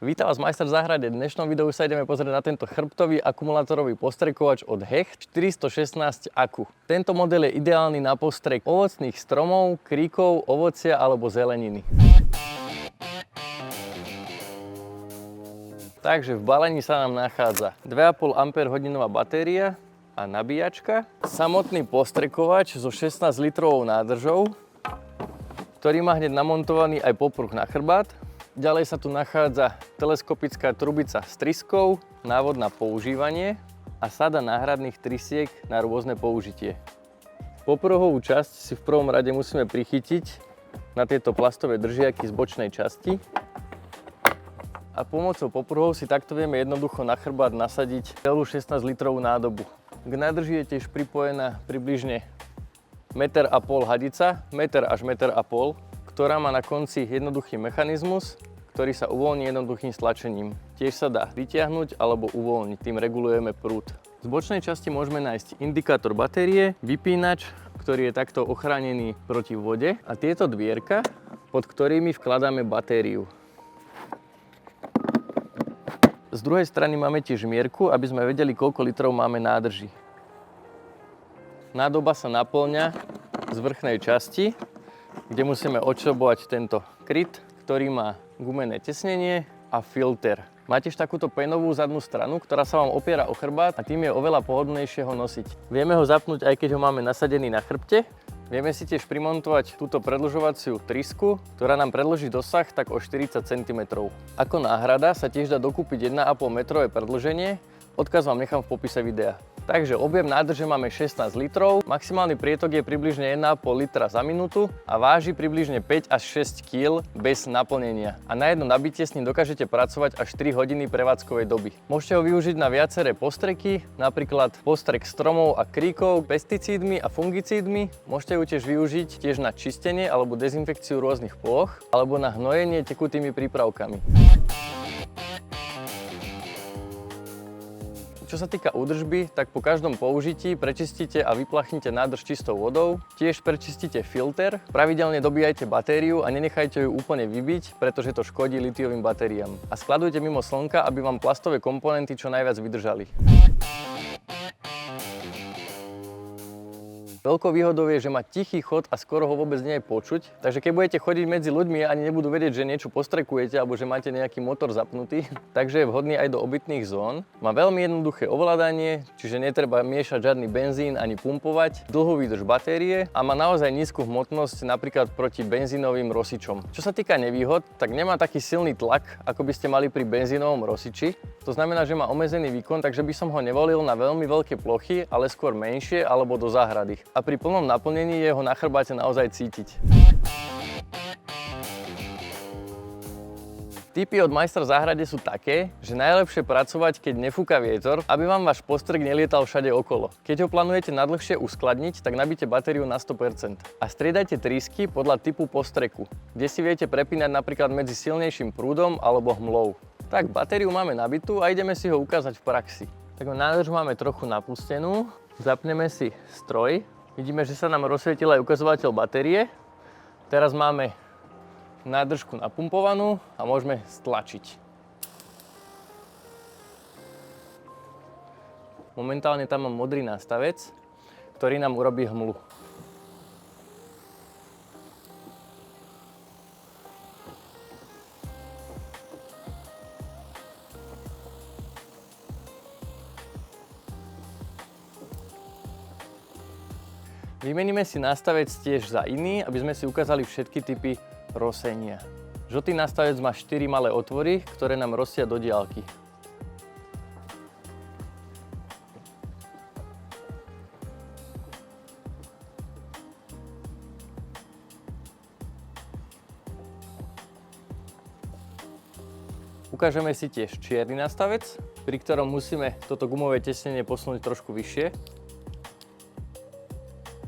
Vítam vás majster v záhrade. V dnešnom videu sa ideme pozrieť na tento chrbtový akumulátorový postrekovač od Hecht 416 Akku. Tento model je ideálny na postrek ovocných stromov, kríkov, ovocia alebo zeleniny. Takže v balení sa nám nachádza 2,5 Ah batéria a nabíjačka, samotný postrekovač so 16 litrovou nádržou, ktorý má hneď namontovaný aj popruh na chrbát. Ďalej sa tu nachádza teleskopická trubica s tryskou, návod na používanie a sada náhradných trysiek na rôzne použitie. Popruhovú časť si v prvom rade musíme prichytiť na tieto plastové držiaky z bočnej časti a pomocou popruhov si takto vieme jednoducho na chrbát nasadiť celú 16 litrovú nádobu. K nádrži je tiež pripojená približne 1,5 m hadica, 1 až 1,5 m, ktorá má na konci jednoduchý mechanizmus, ktorý sa uvoľní jednoduchým stlačením. Tiež sa dá vytiahnuť alebo uvoľniť, tým regulujeme prúd. Z bočnej časti môžeme nájsť indikátor batérie, vypínač, ktorý je takto ochránený proti vode a tieto dvierka, pod ktorými vkladáme batériu. Z druhej strany máme tiež mierku, aby sme vedeli, koľko litrov máme nádrži. Nádoba sa naplňa z vrchnej časti, kde musíme odšrobovať tento kryt, ktorý má gumené tesnenie a filter. Má tiež takúto penovú zadnú stranu, ktorá sa vám opiera o chrbát a tým je oveľa pohodlnejšie ho nosiť. Vieme ho zapnúť, aj keď ho máme nasadený na chrbte. Vieme si tiež primontovať túto predĺžovaciu trysku, ktorá nám predĺží dosah tak o 40 cm. Ako náhrada sa tiež dá dokúpiť 1,5 metrové predĺženie, odkaz vám nechám v popise videa. Takže objem nádrže máme 16 litrov, maximálny prietok je približne 1,5 litra za minútu a váži približne 5 až 6 kg bez naplnenia. A na jedno nabitie s ním dokážete pracovať až 3 hodiny prevádzkovej doby. Môžete ho využiť na viaceré postreky, napríklad postrek stromov a kríkov pesticídmi a fungicídmi. Môžete ju tiež využiť tiež na čistenie alebo dezinfekciu rôznych plôch alebo na hnojenie tekutými prípravkami. Čo sa týka údržby, tak po každom použití prečistíte a vyplachnite nádrž čistou vodou. Tiež prečistíte filter, pravidelne dobíjajte batériu a nenechajte ju úplne vybiť, pretože to škodí litiovým batériám. A skladujte mimo slnka, aby vám plastové komponenty čo najviac vydržali. Veľkou výhodou je, že má tichý chod a skoro ho vôbec nie je počuť. Takže keď budete chodiť medzi ľuďmi a ani nebudú vedieť, že niečo postrekujete alebo že máte nejaký motor zapnutý, takže je vhodný aj do obytných zón. Má veľmi jednoduché ovládanie, čiže netreba miešať žiadny benzín ani pumpovať, dlhú výdrž batérie a má naozaj nízku hmotnosť napríklad proti benzínovým rosičom. Čo sa týka nevýhod, tak nemá taký silný tlak, ako by ste mali pri benzínovom rosiči. To znamená, že má obmedzený výkon, takže by som ho nevolil na veľmi veľké plochy, ale skôr menšie alebo do záhrady. A pri plnom naplnení je ho na chrbáte naozaj cítiť. Tipy od majstra v záhrade sú také, že najlepšie pracovať, keď nefúka vietor, aby vám váš postrek nelietal všade okolo. Keď ho plánujete nadlhšie uskladniť, tak nabíte batériu na 100%. A striedajte trysky podľa typu postreku, kde si viete prepínať napríklad medzi silnejším prúdom alebo hmlou. Tak, batériu máme nabitú a ideme si ho ukázať v praxi. Tak nádrž máme trochu napustenú, zapneme si stroj. Vidíme, že sa nám rozsvietil aj ukazovateľ batérie. Teraz máme nádržku napumpovanú a môžeme stlačiť. Momentálne tam mám modrý nástavec, ktorý nám urobí hmlu. Vymeníme si nástavec tiež za iný, aby sme si ukázali všetky typy rosenia. Žltý nástavec má 4 malé otvory, ktoré nám rosia do diaľky. Ukážeme si tiež čierny nástavec, pri ktorom musíme toto gumové tesnenie posunúť trošku vyššie.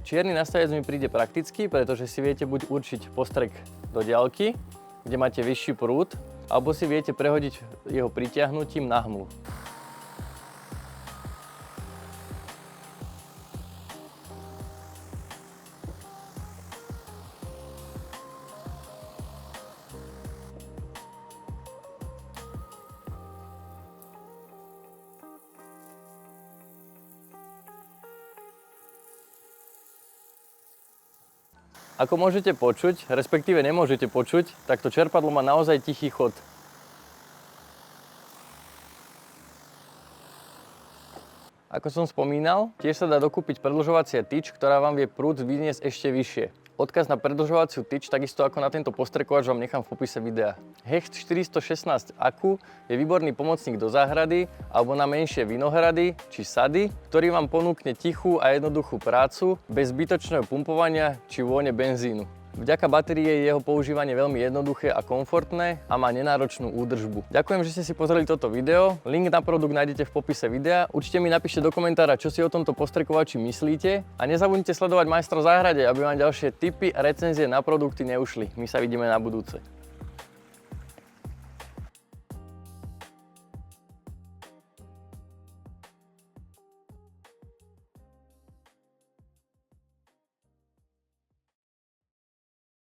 Čierny nástavec mi príde prakticky, pretože si viete buď určiť postrek do diaľky, kde máte vyšší prúd, alebo si viete prehodiť jeho pritiahnutím na hmlu. Ako môžete počuť, respektíve nemôžete počuť, tak to čerpadlo má naozaj tichý chod. Ako som spomínal, tiež sa dá dokúpiť predĺžovacia tyč, ktorá vám vie prúd vyniesť ešte vyššie. Odkaz na predĺžovaciu tyč, takisto ako na tento postrekovač, vám nechám v popise videa. Hecht 416 Akku je výborný pomocník do záhrady alebo na menšie vinohrady či sady, ktorý vám ponúkne tichú a jednoduchú prácu bez zbytočného pumpovania či vône benzínu. Vďaka batérie je jeho používanie veľmi jednoduché a komfortné a má nenáročnú údržbu. Ďakujem, že ste si pozreli toto video. Link na produkt nájdete v popise videa. Určite mi napíšte do komentára, čo si o tomto postrekovači myslíte a nezabudnite sledovať Majstra v záhrade, aby vám ďalšie tipy a recenzie na produkty neušli. My sa vidíme na budúce.